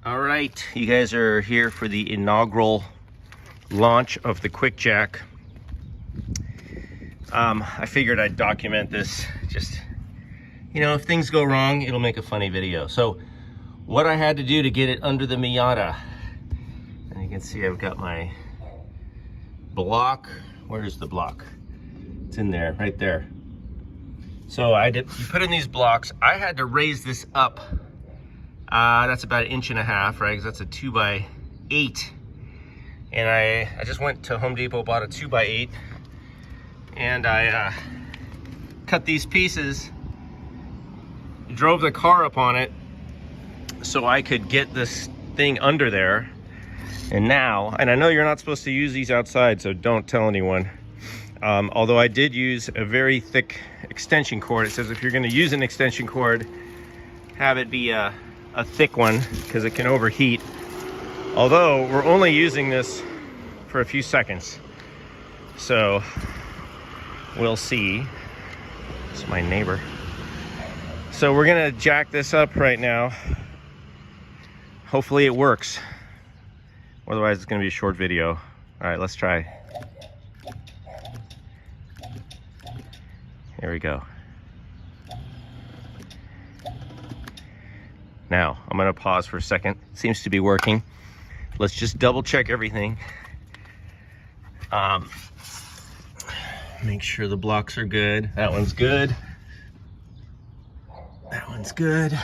All right, you guys are here for the inaugural launch of the QuickJack. I figured I'd document this. Just, you know, if things go wrong, it'll make a funny video. So what I had to do to get it under the Miata, and you can see I've got my block. Where's the block? It's in there, right there. So you put in these blocks. I had to raise this up. That's about 1.5 inches, right? Because that's a 2x8. And I just went to Home Depot, bought a 2x8, and I cut these pieces, drove the car up on it so I could get this thing under there. And now, and I know you're not supposed to use these outside, so don't tell anyone. Although I did use a very thick extension cord. It says if you're going to use an extension cord, have it be a thick one because it can overheat. Although we're only using this for a few seconds, so we'll see. It's my neighbor. So we're gonna jack this up right now. Hopefully it works. Otherwise it's gonna be a short video. All right, let's try. Here we go. Now, I'm gonna pause for a second. Seems to be working. Let's just double check everything. Make sure the blocks are good. That one's good. That one's good.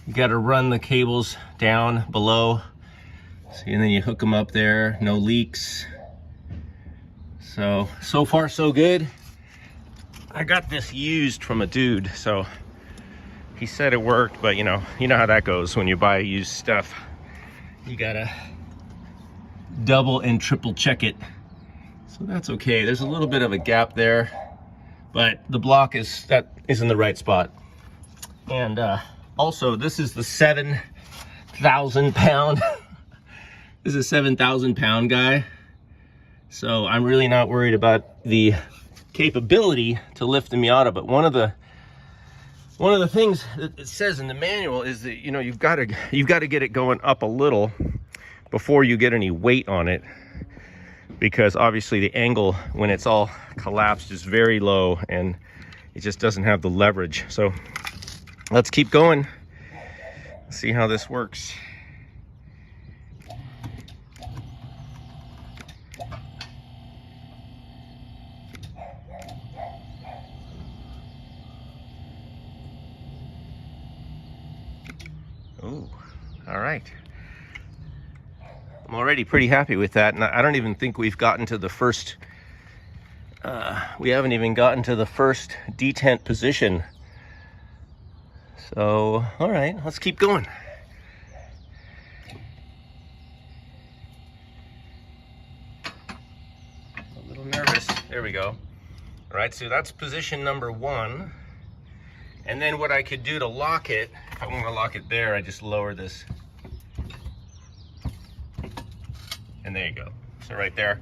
You gotta run the cables down below. And then you hook them up there, no leaks. So far so good. I got this used from a dude, so he said it worked, but you know how that goes when you buy used stuff. You gotta double and triple check it. So that's okay. There's a little bit of a gap there, but the block is in the right spot. And also, this is the 7,000 pound. This is a 7,000 pound guy. So I'm really not worried about the capability to lift the Miata, but one of the things that it says in the manual is that, you know, you've got to get it going up a little before you get any weight on it, because obviously the angle when it's all collapsed is very low and it just doesn't have the leverage. So let's keep going, see how this works. Ooh, all right. I'm already pretty happy with that, and I don't even think we've gotten to the first, we haven't even gotten to the first detent position. So, all right, let's keep going. A little nervous. There we go. All right, so that's position number 1. And then what I could do to lock it, if I want to lock it there, I just lower this. And there you go. So right there.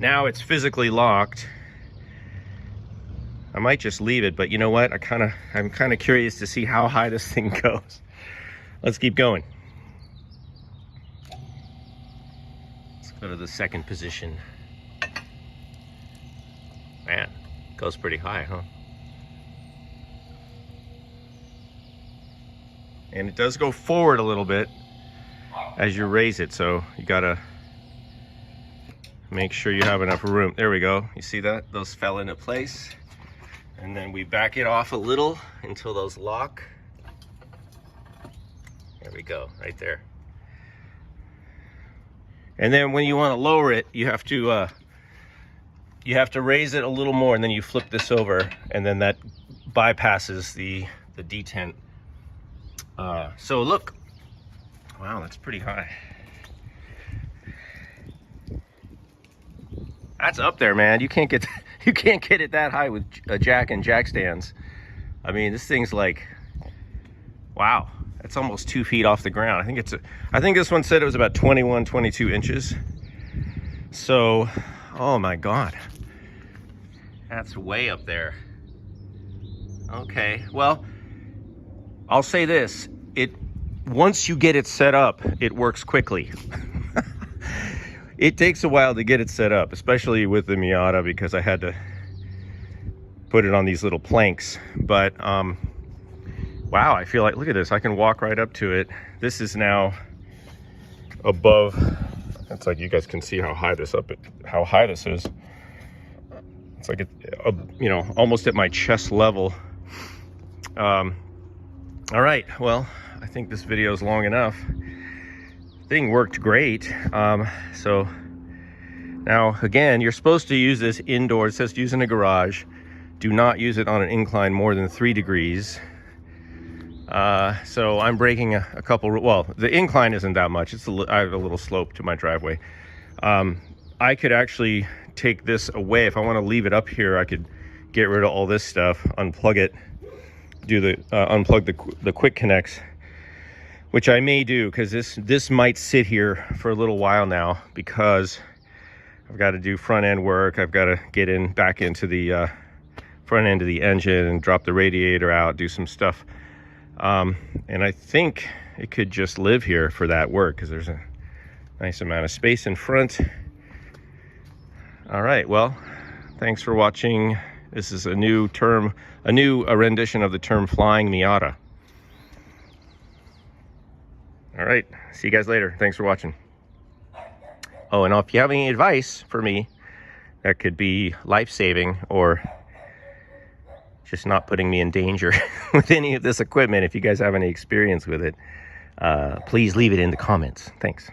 Now it's physically locked. I might just leave it, but you know what? I'm kind of curious to see how high this thing goes. Let's keep going. Let's go to the second position. Man, goes pretty high, huh? And it does go forward a little bit as you raise it, so you gotta make sure you have enough room. There we go. You see that? Those fell into place. And then we back it off a little until those lock. There we go, right there. And then when you want to lower it, you have to raise it a little more, and then you flip this over, and then that bypasses the detent. So look, wow, that's pretty high. That's up there, man. You can't get it that high with a jack and jack stands. I mean, this thing's like, wow, that's almost 2 feet off the ground. I think this one said it was about 21, 22 inches. So, oh my God, that's way up there. Okay, well, I'll say this, once you get it set up, it works quickly. It takes a while to get it set up, especially with the Miata, because I had to put it on these little planks. But wow, I feel like, look at this, I can walk right up to it. This is now above, it's like you guys can see how high this is. It's like you know, almost at my chest level. All right, well, I think this video is long enough. Thing worked great. So now again, you're supposed to use this indoors. It says use in a garage. Do not use it on an incline more than 3 degrees. So I'm breaking a couple, well, the incline isn't that much. I have a little slope to my driveway. I could actually take this away. If I want to leave it up here, I could get rid of all this stuff, unplug it, unplug the quick connects, which I may do, because this might sit here for a little while now, because I've got to do front end work. I've got to get back into the front end of the engine and drop the radiator out, do some stuff. And I think it could just live here for that work, because there's a nice amount of space in front. All right, well, thanks for watching. This is a new rendition of the term flying Miata. All right, see you guys later. Thanks for watching. Oh, and if you have any advice for me that could be life-saving or just not putting me in danger with any of this equipment, if you guys have any experience with it, please leave it in the comments. Thanks.